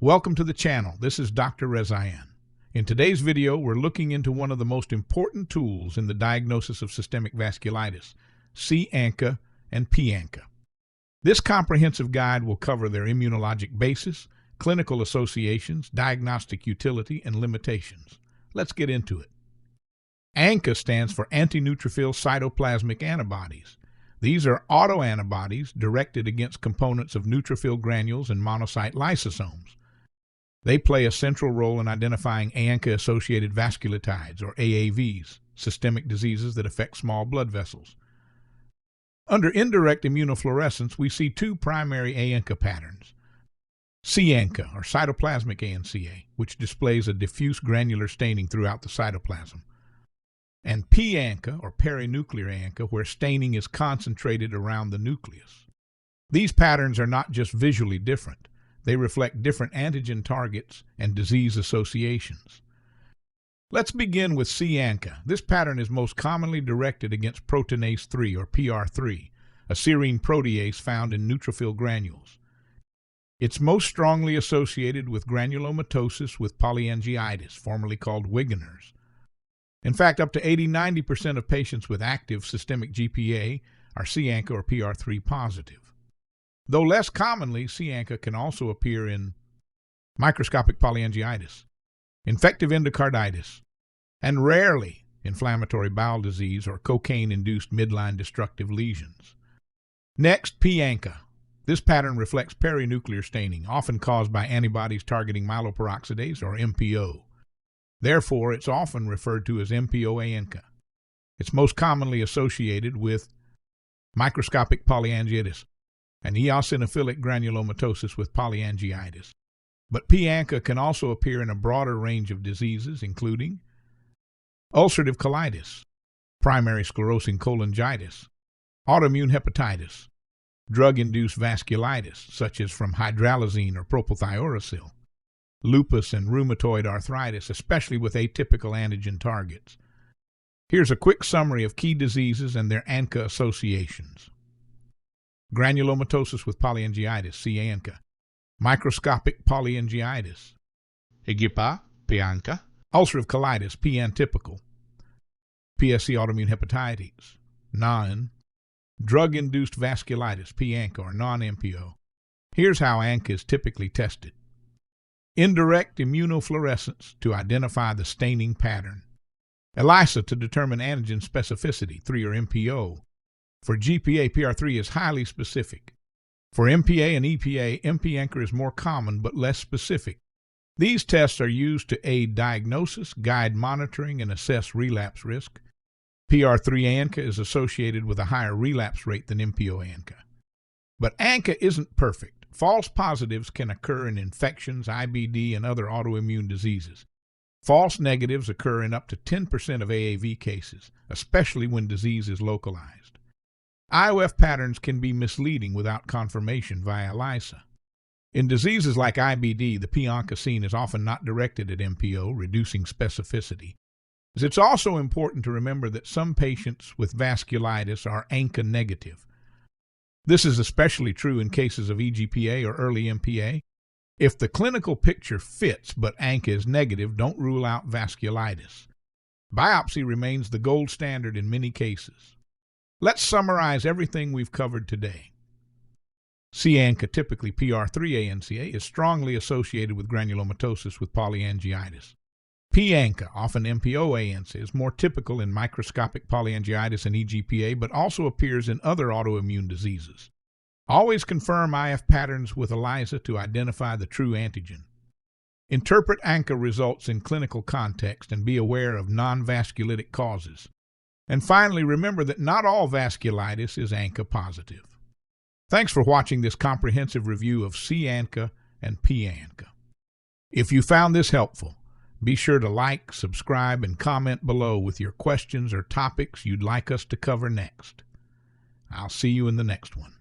Welcome to the channel. This is Dr. Rezayan. In today's video, we're looking into one of the most important tools in the diagnosis of systemic vasculitis, C-ANCA and P-ANCA. This comprehensive guide will cover their immunologic basis, clinical associations, diagnostic utility, and limitations. Let's get into it. ANCA stands for anti-neutrophil cytoplasmic antibodies. These are autoantibodies directed against components of neutrophil granules and monocyte lysosomes. They play a central role in identifying ANCA-associated vasculitides, or AAVs, systemic diseases that affect small blood vessels. Under indirect immunofluorescence, we see two primary ANCA patterns. C-ANCA, or cytoplasmic ANCA, which displays a diffuse granular staining throughout the cytoplasm, and P-ANCA, or perinuclear ANCA, where staining is concentrated around the nucleus. These patterns are not just visually different. They reflect different antigen targets and disease associations. Let's begin with C-ANCA. This pattern is most commonly directed against proteinase 3, or PR3, a serine protease found in neutrophil granules. It's most strongly associated with granulomatosis with polyangiitis, formerly called Wegener's. In fact, up to 80–90% of patients with active systemic GPA are C-ANCA or PR3 positive. Though less commonly, C-ANCA can also appear in microscopic polyangiitis, infective endocarditis, and rarely inflammatory bowel disease or cocaine-induced midline destructive lesions. Next, P-ANCA. This pattern reflects perinuclear staining, often caused by antibodies targeting myeloperoxidase or MPO. Therefore, it's often referred to as MPO-ANCA. It's most commonly associated with microscopic polyangiitis and eosinophilic granulomatosis with polyangiitis. But P-ANCA can also appear in a broader range of diseases, including ulcerative colitis, primary sclerosing cholangitis, autoimmune hepatitis, drug-induced vasculitis, such as from hydralazine or propylthiouracil, lupus and rheumatoid arthritis, especially with atypical antigen targets. Here's a quick summary of key diseases and their ANCA associations. Granulomatosis with polyangiitis, C-ANCA. Microscopic polyangiitis, IGPA, P-ANCA. Ulcerative colitis, P-atypical. PSC autoimmune hepatitis, NAN. Drug-induced vasculitis, P-ANCA or non-MPO. Here's how ANCA is typically tested. Indirect immunofluorescence to identify the staining pattern. ELISA to determine antigen specificity, 3 or MPO. For GPA, PR3 is highly specific. For MPA and EPA, MP-ANCA is more common but less specific. These tests are used to aid diagnosis, guide monitoring, and assess relapse risk. PR3-ANCA is associated with a higher relapse rate than MPO-ANCA. But ANCA isn't perfect. False positives can occur in infections, IBD, and other autoimmune diseases. False negatives occur in up to 10% of AAV cases, especially when disease is localized. IOF patterns can be misleading without confirmation via ELISA. In diseases like IBD, the P-ANCA scene is often not directed at MPO, reducing specificity. It's also important to remember that some patients with vasculitis are ANCA-negative. This is especially true in cases of EGPA or early MPA. If the clinical picture fits but ANCA is negative, don't rule out vasculitis. Biopsy remains the gold standard in many cases. Let's summarize everything we've covered today. C-ANCA, typically PR3-ANCA, is strongly associated with granulomatosis with polyangiitis. P-ANCA, often MPO-ANCA, is more typical in microscopic polyangiitis and EGPA, but also appears in other autoimmune diseases. Always confirm IF patterns with ELISA to identify the true antigen. Interpret ANCA results in clinical context and be aware of non-vasculitic causes. And finally, remember that not all vasculitis is ANCA positive. Thanks for watching this comprehensive review of C-ANCA and P-ANCA. If you found this helpful, be sure to like, subscribe, and comment below with your questions or topics you'd like us to cover next. I'll see you in the next one.